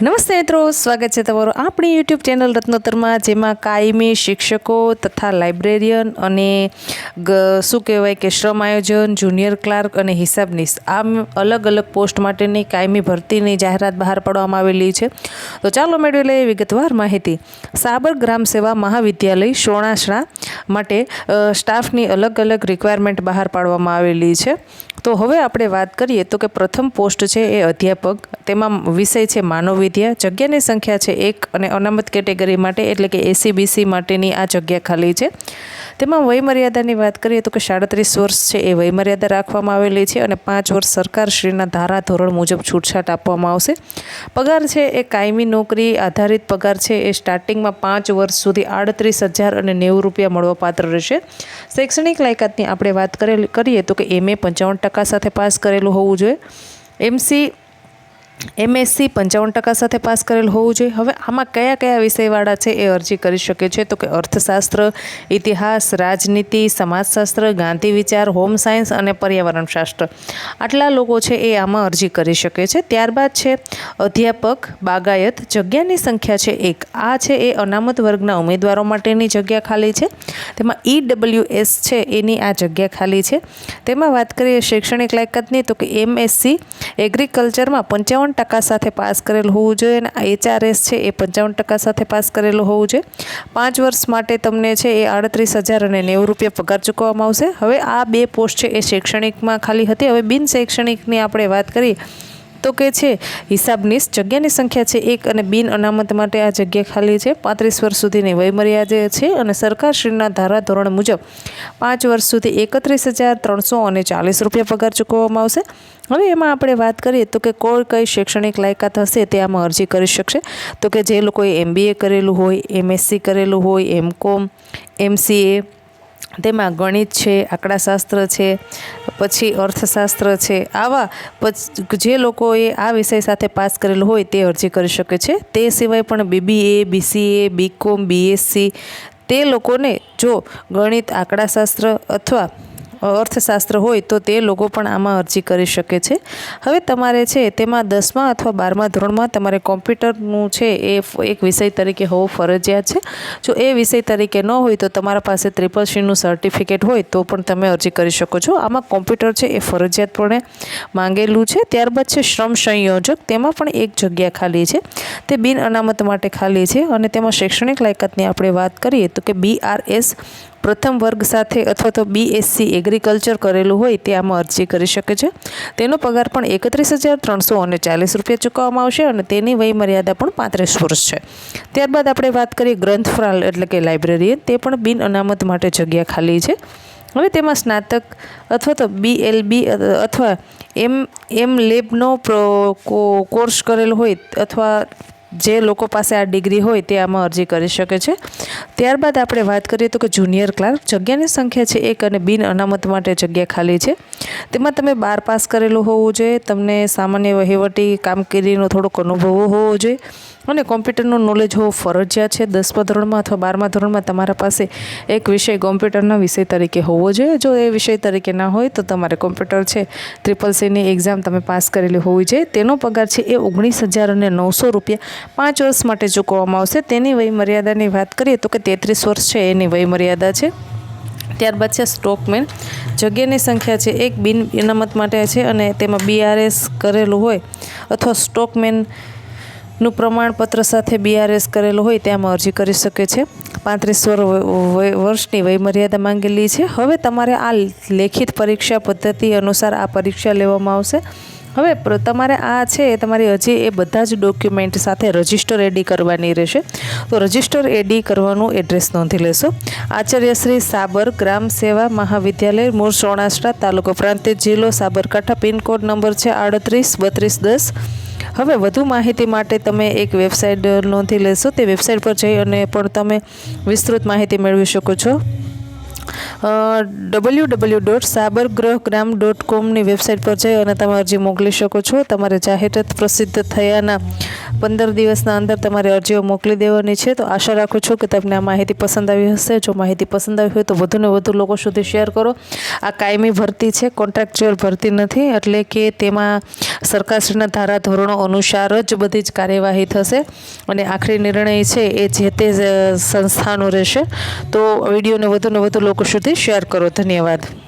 નમસ્તે મિત્રો, સ્વાગત છે તમારું આપણી યુટ્યુબ ચેનલ રત્નોત્તરમાં, જેમાં કાયમી શિક્ષકો તથા લાઇબ્રેરિયન અને શું કહેવાય કે શ્રમ આયોજન, જુનિયર ક્લાર્ક અને હિસાબનીસ આમ અલગ અલગ પોસ્ટ માટેની કાયમી ભરતીની જાહેરાત બહાર પાડવામાં આવેલી છે. તો ચાલો મેળવી લઈએ વિગતવાર માહિતી. સાબર ગ્રામ સેવા મહાવિદ્યાલય સોણાસણા માટે સ્ટાફની અલગ અલગ રિક્વાયરમેન્ટ બહાર પાડવામાં આવેલી છે. તો હવે આપણે વાત કરીએ તો કે પ્રથમ પોસ્ટ છે એ અધ્યાપક, તેમાં વિષય છે માનવ વિદ્યા, જગ્યાની સંખ્યા છે 1 અને અનામત કેટેગરી માટે એટલે કે એસસી-બીસી માટેની આ જગ્યા ખાલી છે. તેમાં વયમર્યાદાની વાત કરીએ તો કે 37 વર્ષ છે એ વયમર્યાદા રાખવામાં આવેલી છે અને 5 વર્ષ સરકારશ્રીના ધારા ધોરણ મુજબ છૂટછાટ આપવામાં આવશે. પગાર છે એ કાયમી નોકરી આધારિત પગાર છે એ સ્ટાર્ટિંગમાં 5 વર્ષ સુધી 38,090 મળવાપાત્ર રહેશે. શૈક્ષણિક લાયકાતની આપણે વાત કરીએ તો કે MA 55% સાથે પાસ કરેલું હોવું જોઈએ, MSc 55% સાથે પાસ કરેલ હોવું જોઈએ. હવે આમાં કયા કયા વિષયવાળા છે એ અરજી કરી શકે છે તો કે અર્થશાસ્ત્ર, ઇતિહાસ, રાજનીતિ, સમાજશાસ્ત્ર, ગાંધી વિચાર, હોમ સાયન્સ અને પર્યાવરણ શાસ્ત્ર, આટલા લોકો છે એ આમાં અરજી કરી શકે છે. ત્યારબાદ છે અધ્યાપક બાગાયત, જગ્યાની સંખ્યા છે 1. આ છે એ અનામત વર્ગના ઉમેદવારો માટેની જગ્યા ખાલી છે. તેમાં EWS છે એની આ જગ્યા ખાલી છે. તેમાં વાત કરીએ શૈક્ષણિક લાયકાતની તો કે MSc એગ્રીકલ્ચરમાં 55% સાથે પાસ કરેલ હોવું જોઈએ અને HRS છે એ 55% સાથે પાસ કરેલું હોવું જોઈએ. 5 વર્ષ માટે તમને છે એ 38,090 પગાર ચૂકવવામાં આવશે. હવે આ 2 પોસ્ટ છે એ શૈક્ષણિકમાં ખાલી હતી. હવે બિન શૈક્ષણિકની આપણે વાત કરીએ તો કે છે હિસાબનીસ, જગ્યાની સંખ્યા છે 1 અને બિન અનામત માટે આ જગ્યા ખાલી છે. 35 વર્ષ સુધીની વયમર્યાદા છે અને સરકારશ્રીના ધારા ધોરણ મુજબ 5 વર્ષ સુધી 31,340 પગાર ચૂકવવામાં આવશે. હવે એમાં આપણે વાત કરીએ તો કે કોઈ કઈ શૈક્ષણિક લાયકાત હશે તે આમાં અરજી કરી શકશે તો કે જે લોકોએ MBA કરેલું હોય, MSc કરેલું હોય, MCOM, MCA, તેમાં ગણિત છે, આંકડાશાસ્ત્ર છે, પછી અર્થશાસ્ત્ર છે, આવા જે લોકોએ આ વિષય સાથે પાસ કરેલું હોય તે અરજી કરી શકે છે. તે સિવાય પણ BBA, BCA, BCom, BSc તે લોકોને જો ગણિત, આંકડાશાસ્ત્ર અથવા અર્થશાસ્ત્ર હોય તો તે લોકો પણ આમાં અરજી કરી શકે છે. હવે તમારે છે તેમાં 10મા અથવા 12મા ધોરણમાં તમારે કોમ્પ્યુટરનું છે એ એક વિષય તરીકે હોવું ફરજિયાત છે. જો એ વિષય તરીકે ન હોય તો તમારા પાસે CCCનું સર્ટિફિકેટ હોય તો પણ તમે અરજી કરી શકો છો. આમાં કોમ્પ્યુટર છે એ ફરજિયાતપણે માંગેલું છે. ત્યારબાદ છે શ્રમ સંયોજક, તેમાં પણ એક જગ્યા ખાલી છે. તે બિન અનામત માટે ખાલી છે અને તેમાં શૈક્ષણિક લાયકાતની આપણે વાત કરીએ તો કે BRS પ્રથમ વર્ગ સાથે અથવા તો BSc એગ્રીકલ્ચર કરેલું હોય તે આમાં અરજી કરી શકે છે. તેનો પગાર પણ 31,340 ચૂકવવામાં આવશે અને તેની વયમર્યાદા પણ 35 વર્ષ છે. ત્યારબાદ આપણે વાત કરીએ ગ્રંથપાલ એટલે કે લાઇબ્રેરિયન, તે પણ બિન અનામત માટે જગ્યા ખાલી છે. હવે તેમાં સ્નાતક અથવા તો BLB અથવા MLabનો કોર્સ કરેલો હોય અથવા જે લોકો પાસે આ ડિગ્રી હોય તે આમાં અરજી કરી શકે છે. ત્યારબાદ આપણે વાત કરીએ તો કે જુનિયર ક્લાર્ક, જગ્યાની સંખ્યા છે 1 અને બિન અનામત માટે જગ્યા ખાલી છે. તેમાં તમે 12 પાસ કરેલું હોવું જોઈએ, તમને સામાન્ય વહીવટી કામગીરીનો થોડોક અનુભવ હોવો જોઈએ અને કોમ્પ્યુટરનું નોલેજ હોવું ફરજિયાત છે. 10મા ધોરણમાં અથવા 12મા ધોરણમાં તમારા પાસે એક વિષય કોમ્પ્યુટરના વિષય તરીકે હોવો જોઈએ. જો એ વિષય તરીકે ના હોય તો તમારે કોમ્પ્યુટર છે CCCની એક્ઝામ તમે પાસ કરેલી હોવી જોઈએ. તેનો પગાર છે એ 19,900 5 વર્ષ માટે ચૂકવવામાં આવશે. તેની વયમર્યાદાની વાત કરીએ તો કે 33 વર્ષ છે એની વયમર્યાદા છે. ત્યારબાદ છે સ્ટોકમેન, જગ્યાની સંખ્યા છે 1 બિન અનામત માટે છે અને તેમાં BRS કરેલું હોય અથવા સ્ટોકમેનનું પ્રમાણપત્ર સાથે BRS કરેલું હોય તેમાં અરજી કરી શકે છે. 35 વર્ષની વયમર્યાદા માંગેલી છે. હવે તમારે આ લેખિત પરીક્ષા પદ્ધતિ અનુસાર આ પરીક્ષા લેવામાં આવશે. હવે તમારે આ છે તમારી હજી એ બધા જ ડોક્યુમેન્ટ સાથે રજિસ્ટર એડી કરવાની રહેશે. તો રજિસ્ટર એડી કરવાનું એડ્રેસ નોંધી લેશો. આચાર્ય શ્રી સાબર ગ્રામ સેવા મહાવિદ્યાલય, મૂળ સોણાસણા, તાલુકો પ્રાંતિજ, જિલ્લો સાબરકાંઠા, પિનકોડ નંબર છે 383210. હવે વધુ માહિતી માટે તમે એક વેબસાઇટ નોંધી લેશો. તે વેબસાઇટ પર જઈ અને પણ તમે વિસ્તૃત માહિતી મેળવી શકો છો. www.sabargrahgram.comની વેબસાઇટ પર જઈ અને તમે અરજી મોકલી શકો છો. તમારે જાહેરાત પ્રસિદ્ધ થયાના 15 દિવસના અંદર તમારે અરજીઓ મોકલી દેવાની છે. તો આશા રાખું છું કે તમને આ માહિતી પસંદ આવી હશે. જો માહિતી પસંદ આવી હોય તો વધુને વધુ લોકો સુધી શેર કરો. આ કાયમી ભરતી છે, કોન્ટ્રાક્ચ્યુઅલ ભરતી નથી, એટલે કે તેમાં સરકારશ્રીના ધારાધોરણો અનુસાર જ બધી જ કાર્યવાહી થશે અને આખરી નિર્ણય છે એ જે તે સંસ્થાનો રહેશે. તો વિડીયોને વધુને વધુ લોકો સુધી શેર કરો. ધન્યવાદ.